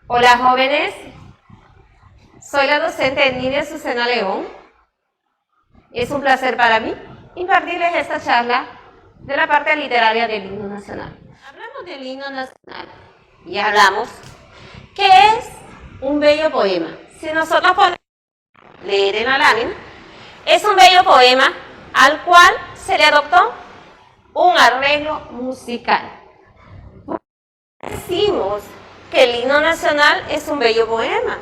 Hola jóvenes, soy la docente Nidia Susana León. Es un placer para mí impartirles esta charla de la parte literaria del himno nacional. Hablamos del himno nacional y hablamos que es un bello poema. Si nosotros podemos leer en la lámina, es un bello poema al cual se le adoptó un arreglo musical. Decimos que el himno nacional es un bello poema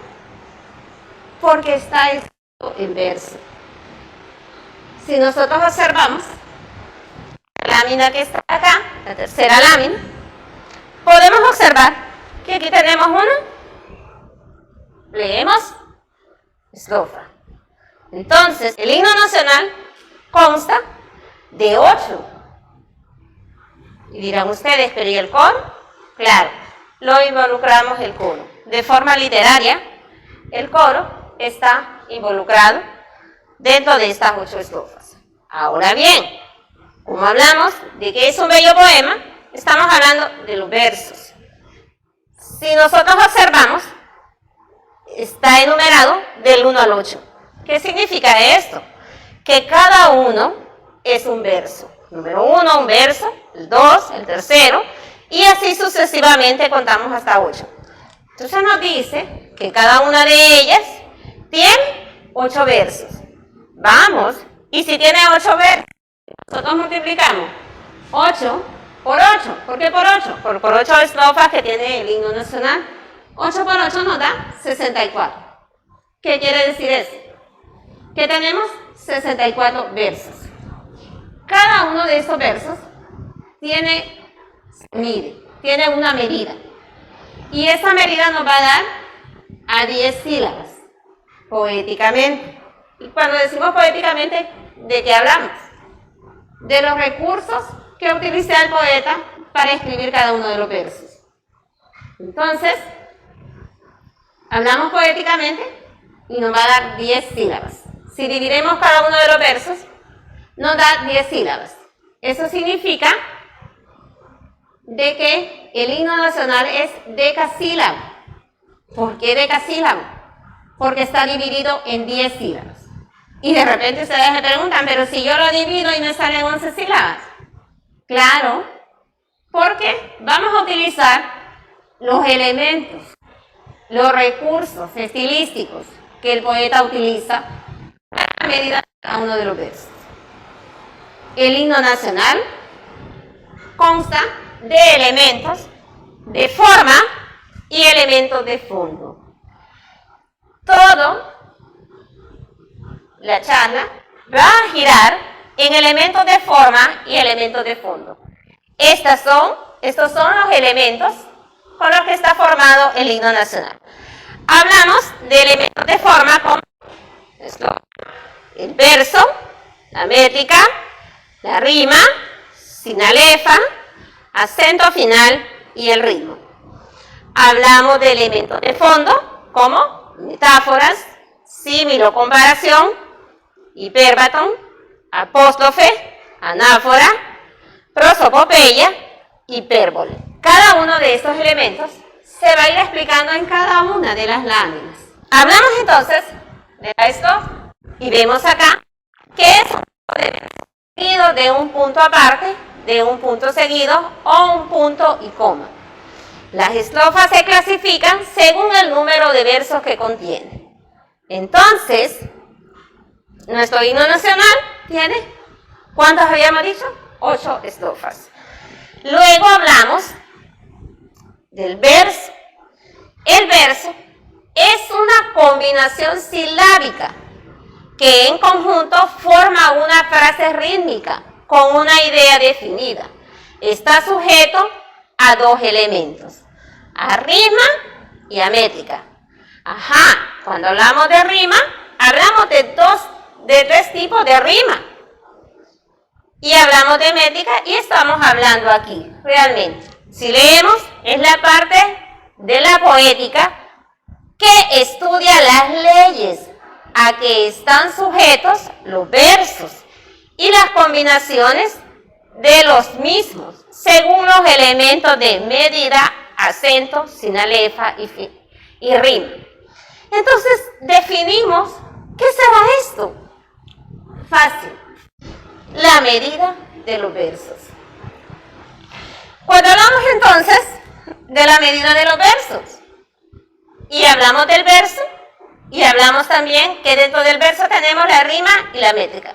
porque está escrito en verso. Si nosotros observamos la lámina que está acá, la tercera lámina, podemos observar que aquí tenemos una, leemos estrofa. Entonces, el himno nacional consta de 8. Y dirán ustedes, ¿pero y el coro? Claro, lo involucramos el coro. De forma literaria, el coro está involucrado dentro de estas 8 estrofas. Ahora bien, como hablamos de que es un bello poema, estamos hablando de los versos. Si nosotros observamos, está enumerado del 1 al 8. ¿Qué significa esto? Que cada uno es un verso. Número 1, un verso, el 2, el tercero, y así sucesivamente contamos hasta 8. Entonces nos dice que cada una de ellas tiene 8 versos. Vamos, y si tiene 8 versos, nosotros multiplicamos 8 por 8. ¿Por qué por 8? Por 8 estrofas que tiene el himno nacional. 8 por 8 nos da 64. ¿Qué quiere decir eso? Que tenemos 64 versos. Cada uno de estos versos tiene una medida. Y esa medida nos va a dar a 10 sílabas, poéticamente. Y cuando decimos poéticamente, ¿de qué hablamos? De los recursos que utiliza el poeta para escribir cada uno de los versos. Entonces, hablamos poéticamente y nos va a dar 10 sílabas. Si dividimos cada uno de los versos, nos da 10 sílabas. Eso significa de que el himno nacional es decasílabo. ¿Por qué decasílabo? Porque está dividido en 10 sílabas. Y de repente ustedes me preguntan, pero si yo lo divido y me salen 11 sílabas. Claro, porque vamos a utilizar los elementos, los recursos estilísticos que el poeta utiliza a medida de cada uno de los versos. El himno nacional consta de elementos de forma y elementos de fondo. Todo la charla va a girar en elementos de forma y elementos de fondo. Estos son los elementos con los que está formado el himno nacional. Hablamos de elementos de forma como el verso, la métrica, la rima, sinalefa, acento final y el ritmo. Hablamos de elementos de fondo como metáforas, símil comparación, hipérbaton, apóstrofe, anáfora, prosopopeya, hipérbole. Cada uno de estos elementos se va a ir explicando en cada una de las láminas. Hablamos entonces de esto y vemos acá que es un seguido de un punto aparte, de un punto seguido o un punto y coma. Las estrofas se clasifican según el número de versos que contiene. Entonces, nuestro himno nacional tiene, ¿cuántas habíamos dicho? 8 estrofas. Luego hablamos del verso. El verso es una combinación silábica que en conjunto forma una frase rítmica con una idea definida. Está sujeto a 2 elementos, a rima y a métrica. Cuando hablamos de rima, hablamos de 3 tipos de rima. Y hablamos de métrica y estamos hablando aquí, realmente. Si leemos, es la parte de la poética que estudia las leyes a que están sujetos los versos y las combinaciones de los mismos, según los elementos de medida, acento, sinalefa y y rima. Entonces definimos, ¿qué será esto? Fácil, la medida de los versos. Cuando hablamos entonces de la medida de los versos, y hablamos del verso, y hablamos también que dentro del verso tenemos la rima y la métrica.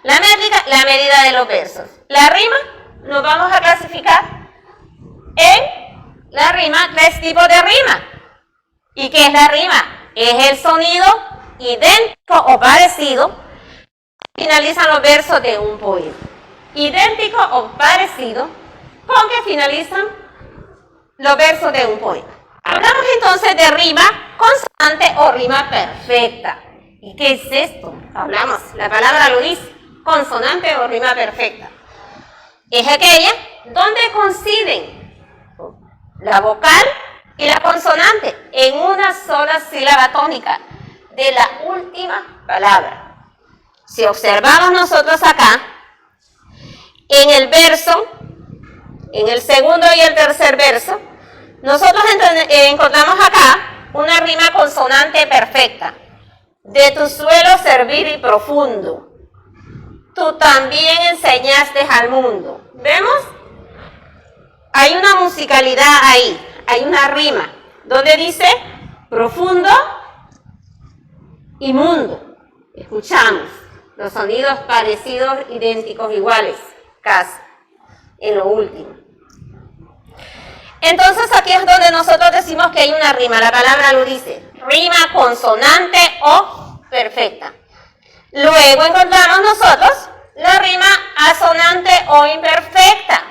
La métrica, la medida de los versos. La rima, nos vamos a clasificar en la rima, 3 tipos de rima. ¿Y qué es la rima? Es el sonido idéntico o parecido que finalizan los versos de un poema. Idéntico o parecido con que finalizan los versos de un poema. Hablamos entonces de rima consonante o rima perfecta. ¿Y qué es esto? Hablamos, la palabra lo dice, consonante o rima perfecta. Es aquella donde coinciden la vocal y la consonante en una sola sílaba tónica de la última palabra. Si observamos nosotros acá, en el verso, en el segundo y el tercer verso, nosotros encontramos acá una rima consonante perfecta. De tu suelo servir y profundo, tú también enseñaste al mundo. ¿Vemos? Hay una musicalidad ahí, hay una rima, donde dice profundo y mundo. Escuchamos los sonidos parecidos, idénticos, iguales, casi, en lo último. Entonces aquí es donde nosotros decimos que hay una rima, la palabra lo dice, rima consonante o perfecta. Luego encontramos nosotros la rima asonante o imperfecta.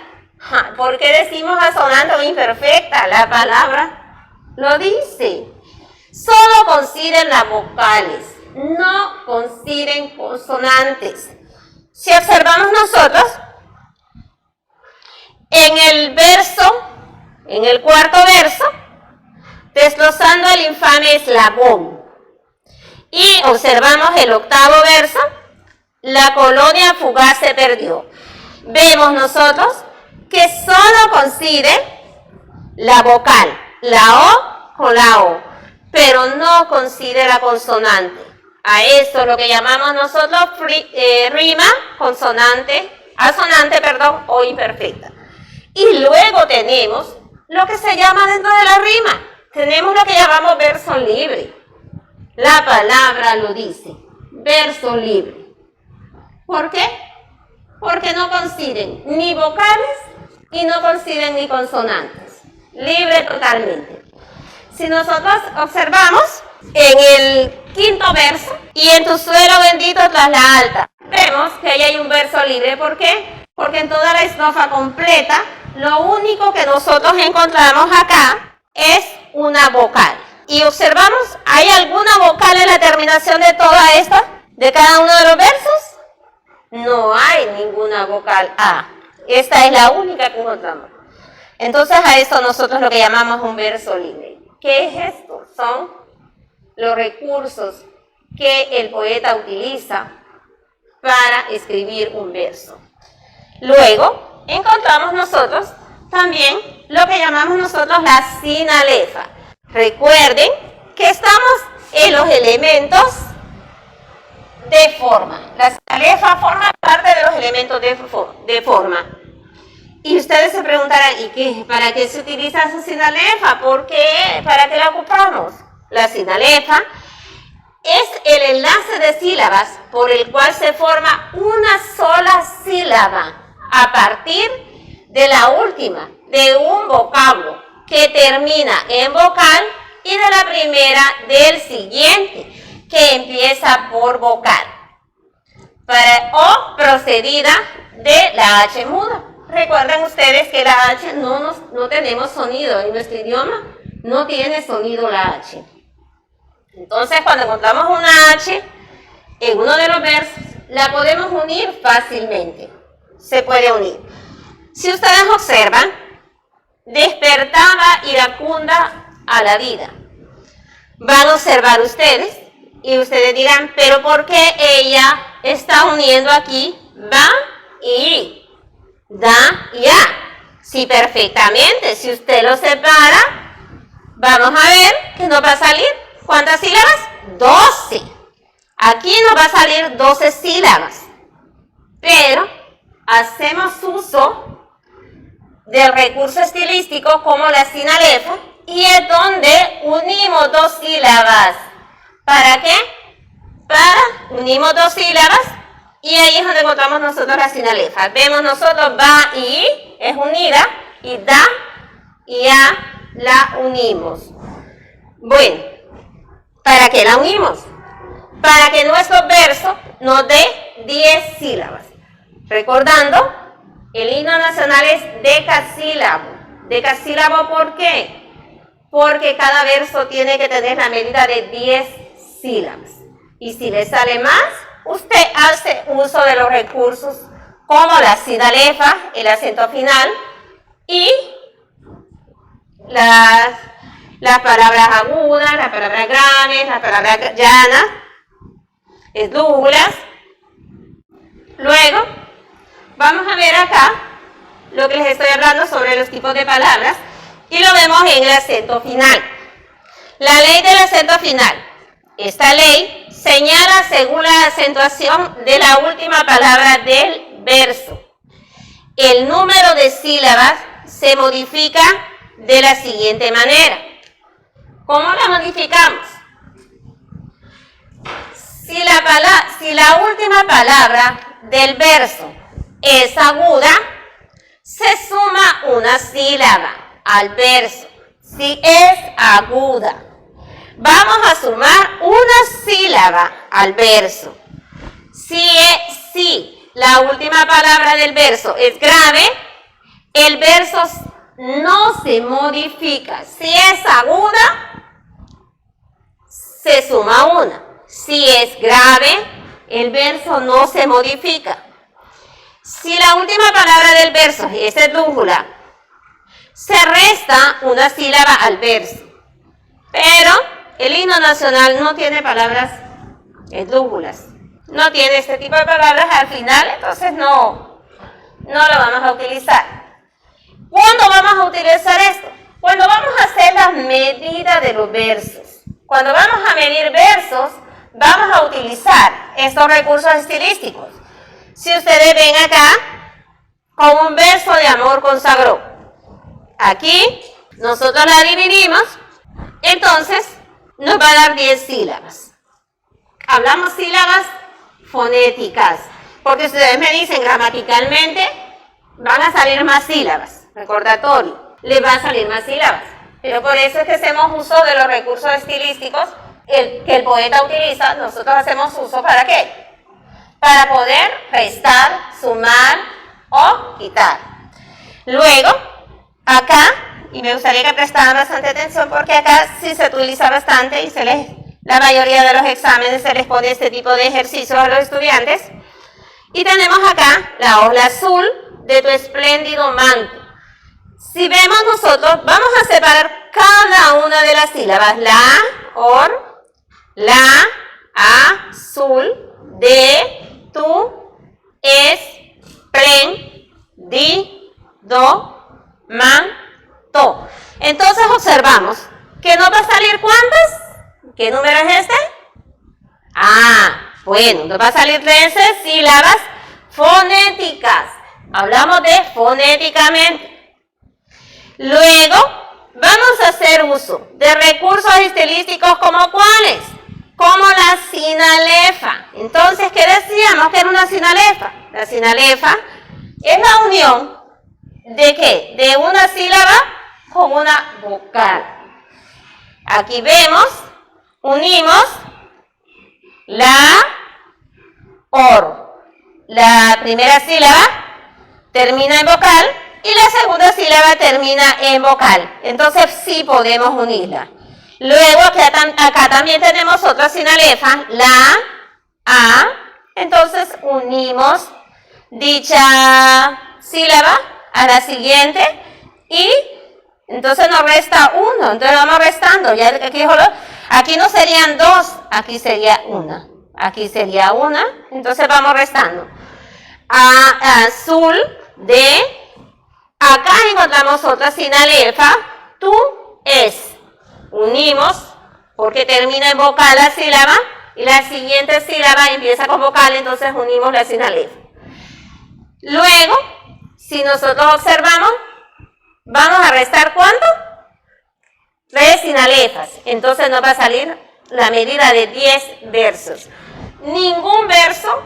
¿Por qué decimos asonante o imperfecta? La palabra lo dice. Solo coinciden las vocales, no coinciden consonantes. Si observamos nosotros, en el verso, en el cuarto verso, desglosando el infame eslabón. Y observamos el octavo verso, la colonia fugaz se perdió. Vemos nosotros que solo coincide la vocal, la O con la O, pero no coincide la consonante. A esto es lo que llamamos nosotros rima consonante, asonante, o imperfecta. Y luego tenemos lo que se llama dentro de la rima, tenemos lo que llamamos verso libre. La palabra lo dice, verso libre. ¿Por qué? Porque no coinciden ni vocales y no coinciden ni consonantes. Libre totalmente. Si nosotros observamos en el quinto verso, y en tu suelo bendito tras la alta, vemos que ahí hay un verso libre. ¿Por qué? Porque en toda la estrofa completa, lo único que nosotros encontramos acá es una vocal. Y observamos, ¿hay alguna vocal en la terminación de toda esta, de cada uno de los versos? No hay ninguna vocal A. Esta es la única que encontramos. Entonces a esto nosotros lo que llamamos un verso libre. ¿Qué es esto? Son los recursos que el poeta utiliza para escribir un verso. Luego encontramos nosotros también lo que llamamos nosotros la sinalefa. Recuerden que estamos en los elementos de forma. La sinalefa forma parte de los elementos de forma. Y ustedes se preguntarán, ¿para qué se utiliza esa sinalefa? ¿Por qué? ¿Para qué la ocupamos? La sinalefa es el enlace de sílabas por el cual se forma una sola sílaba a partir de la última, de un vocablo que termina en vocal y de la primera del siguiente, que empieza por vocal, o procedida de la H muda. Recuerden ustedes que la H no tenemos sonido, en nuestro idioma no tiene sonido la H. Entonces cuando encontramos una H en uno de los versos, la podemos unir fácilmente. Se puede unir. Si ustedes observan, despertaba iracunda a la vida. Van a observar ustedes y ustedes dirán, pero ¿por qué ella está uniendo aquí va y da y a? Sí, perfectamente. Si usted lo separa, vamos a ver que nos va a salir, ¿cuántas sílabas? 12. Aquí nos va a salir 12 sílabas. Pero hacemos uso del recurso estilístico como la sinalefa y es donde unimos dos sílabas. ¿Para qué? Unimos dos sílabas y ahí es donde encontramos nosotros la sinalefa. Vemos nosotros va y es unida y da y a la unimos. Bueno, ¿para qué la unimos? Para que nuestro verso nos dé 10 sílabas. Recordando, el himno nacional es decasílabo. Decasílabo, ¿por qué? Porque cada verso tiene que tener la medida de 10 sílabas. Y si le sale más, usted hace uso de los recursos como la sinalefa, el acento final y las palabras agudas, las palabras graves, las palabras llanas, esdrújulas. Luego, vamos a ver acá lo que les estoy hablando sobre los tipos de palabras y lo vemos en el acento final. La ley del acento final. Esta ley señala según la acentuación de la última palabra del verso. El número de sílabas se modifica de la siguiente manera. ¿Cómo la modificamos? Si la última palabra del verso es aguda, se suma una sílaba al verso. Si es aguda, vamos a sumar una sílaba al verso. Si la última palabra del verso es grave, el verso no se modifica. Si es aguda, se suma una. Si es grave, el verso no se modifica. Si la última palabra del verso es esdrújula, se resta una sílaba al verso. Pero el himno nacional no tiene palabras esdrújulas. No tiene este tipo de palabras al final, entonces no lo vamos a utilizar. ¿Cuándo vamos a utilizar esto? Cuando vamos a hacer la medida de los versos. Cuando vamos a medir versos, vamos a utilizar estos recursos estilísticos. Si ustedes ven acá, con un verso de amor consagró. Aquí, nosotros la dividimos, entonces nos va a dar 10 sílabas. Hablamos sílabas fonéticas, porque ustedes me dicen gramaticalmente, van a salir más sílabas. Recordatorio, les va a salir más sílabas. Pero por eso es que hacemos uso de los recursos estilísticos que el poeta utiliza. Nosotros hacemos uso ¿para qué? Para poder restar, sumar o quitar. Luego, acá, y me gustaría que prestaran bastante atención porque acá sí se utiliza bastante y la mayoría de los exámenes se les pone este tipo de ejercicios a los estudiantes. Y tenemos acá la ola azul de tu espléndido manto. Si vemos nosotros, vamos a separar cada una de las sílabas. La, azul, de, tu, espléndido, manto. Entonces observamos que nos va a salir ¿cuántas? ¿Qué número es este? Bueno, nos va a salir 13 sílabas fonéticas. Hablamos de fonéticamente. Luego, vamos a hacer uso de recursos estilísticos como ¿cuáles? Como la sinalefa. Entonces, ¿qué decíamos que era una sinalefa? La sinalefa es la unión ¿de qué? De una sílaba con una vocal. Aquí vemos, unimos la La primera sílaba termina en vocal y la segunda sílaba termina en vocal. Entonces sí podemos unirla. Luego acá también tenemos otra sinalefa, la, a. Entonces unimos dicha sílaba a la siguiente y entonces nos resta uno. Entonces vamos restando. Ya aquí no serían dos, aquí sería una. Aquí sería una. Entonces vamos restando. Azul de. Acá encontramos otra sinalefa. Tú es. unimos, porque termina en vocal la sílaba, y la siguiente sílaba empieza con vocal, entonces unimos la sin alef. Luego, si nosotros observamos, vamos a restar ¿cuánto? 3 sin alefas. Entonces nos va a salir la medida de 10 versos. Ningún verso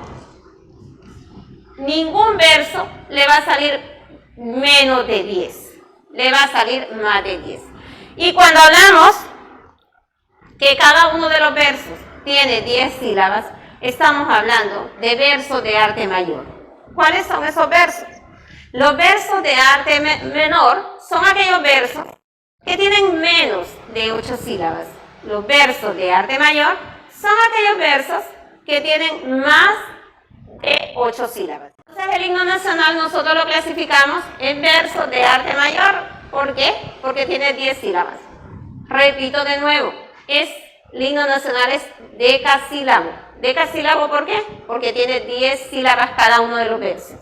le va a salir menos de 10. Le va a salir más de 10. Y cuando hablamos que cada uno de los versos tiene 10 sílabas, estamos hablando de versos de arte mayor. ¿Cuáles son esos versos? Los versos de arte menor son aquellos versos que tienen menos de 8 sílabas. Los versos de arte mayor son aquellos versos que tienen más de 8 sílabas. Entonces el himno nacional nosotros lo clasificamos en versos de arte mayor. ¿Por qué? Porque tiene 10 sílabas. Repito de nuevo, el himno nacional es decasílabo. ¿Decasílabo por qué? Porque tiene 10 sílabas cada uno de los versos.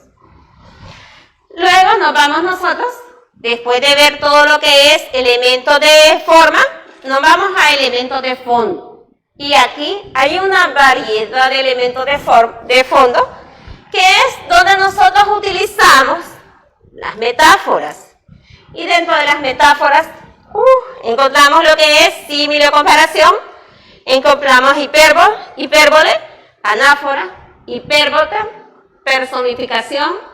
Luego nos vamos nosotros, después de ver todo lo que es elementos de forma, nos vamos a elementos de fondo. Y aquí hay una variedad de elementos de fondo, que es donde nosotros utilizamos las metáforas. Y dentro de las metáforas encontramos lo que es símil o comparación, encontramos hipérbole, anáfora, hipérbota, personificación,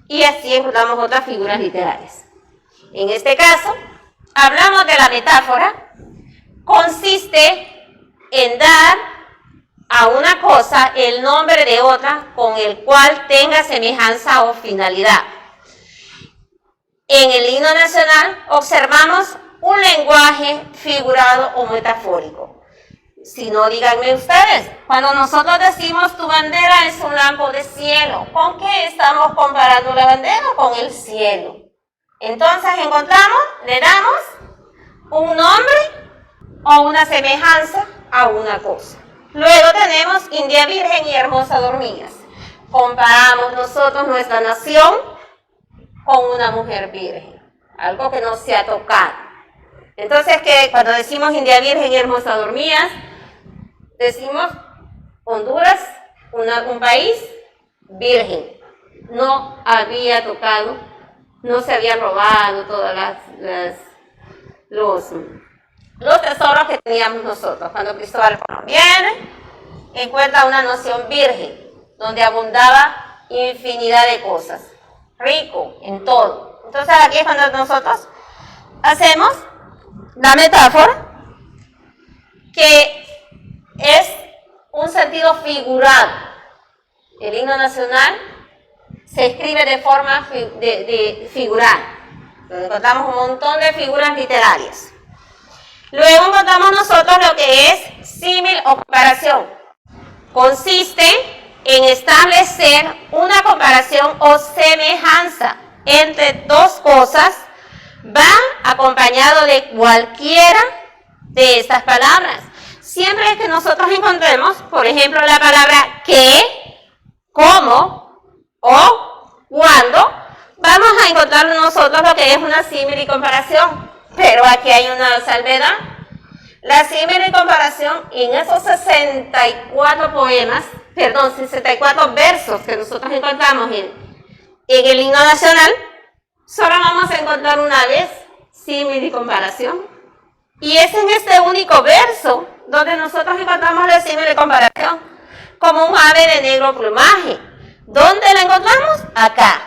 y así encontramos otras figuras literarias. En este caso, hablamos de la metáfora, consiste en dar a una cosa el nombre de otra con el cual tenga semejanza o finalidad. En el himno nacional observamos un lenguaje figurado o metafórico. Si no, díganme ustedes, cuando nosotros decimos tu bandera es un lampo de cielo, ¿con qué estamos comparando la bandera? Con el cielo. Entonces le damos un nombre o una semejanza a una cosa. Luego tenemos India Virgen y Hermosa Dormidas. Comparamos nosotros nuestra nación con una mujer virgen, algo que no se ha tocado. Entonces, que cuando decimos India Virgen y Hermosa Dormidas, decimos Honduras, un país virgen. No había tocado, no se habían robado todos los tesoros que teníamos nosotros. Cuando Cristóbal Colón viene, encuentra una nación virgen, donde abundaba infinidad de cosas, rico en todo. Entonces aquí es cuando nosotros hacemos la metáfora, que es un sentido figurado. El himno nacional se escribe de forma figurada. Donde encontramos un montón de figuras literarias. Luego encontramos nosotros lo que es símil o comparación. Consiste en establecer una comparación o semejanza entre dos cosas, va acompañado de cualquiera de estas palabras. Siempre que nosotros encontremos, por ejemplo, la palabra que, cómo o cuándo, vamos a encontrar nosotros lo que es una símil y comparación. Pero aquí hay una salvedad. La símil y comparación en esos 64 versos que nosotros encontramos en el himno nacional, solo vamos a encontrar una vez símil y comparación. Y es en este único verso donde nosotros encontramos la símil y comparación, como un ave de negro plumaje. ¿Dónde la encontramos? Acá.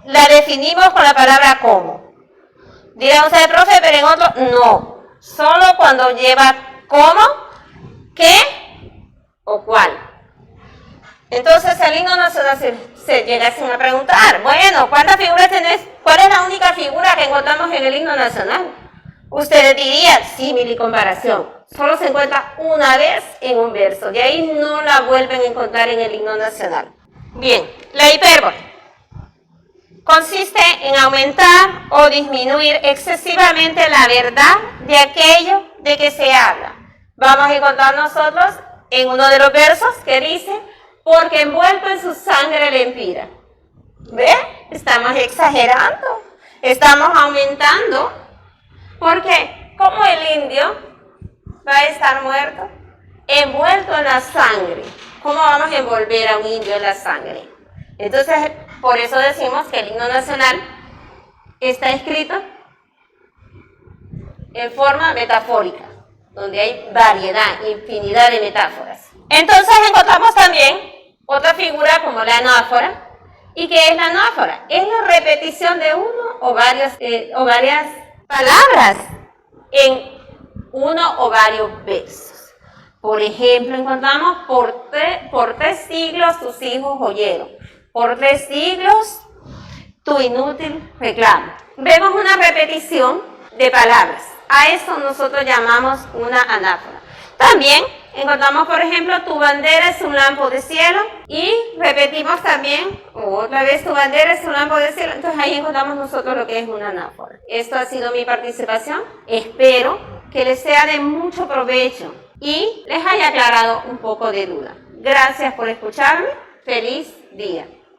La definimos con la palabra como. Dirán ustedes, profe, pero en otro, no. Solo cuando lleva cómo, qué o cuál. Entonces el himno nacional se llegasen a preguntar, bueno, ¿cuántas figuras tenés? ¿Cuál es la única figura que encontramos en el himno nacional? Ustedes dirían símil y comparación. Solo se encuentra una vez en un verso. De ahí no la vuelven a encontrar en el himno nacional. Bien, la hipérbole consiste en aumentar o disminuir excesivamente la verdad de aquello de que se habla. Vamos a encontrar nosotros en uno de los versos que dice, porque envuelto en su sangre le empira. ¿Ve? Estamos exagerando, estamos aumentando Porque como el indio va a estar muerto, envuelto en la sangre, ¿cómo vamos a envolver a un indio en la sangre? Entonces, por eso decimos que el himno nacional está escrito en forma metafórica, donde hay variedad, infinidad de metáforas. Entonces encontramos también otra figura como la anáfora. ¿Y qué es la anáfora? Es la repetición de uno o varias palabras en uno o varios versos. Por ejemplo, encontramos por 3 siglos tus hijos oyeron. Por 3 siglos tu inútil reclamo. Vemos una repetición de palabras. A eso nosotros llamamos una anáfora. También encontramos, por ejemplo, tu bandera es un lampo de cielo. Y repetimos también, otra vez, tu bandera es un lampo de cielo. Entonces ahí encontramos nosotros lo que es una anáfora. Esto ha sido mi participación. Espero que les sea de mucho provecho y les haya aclarado un poco de duda. Gracias por escucharme. Feliz día.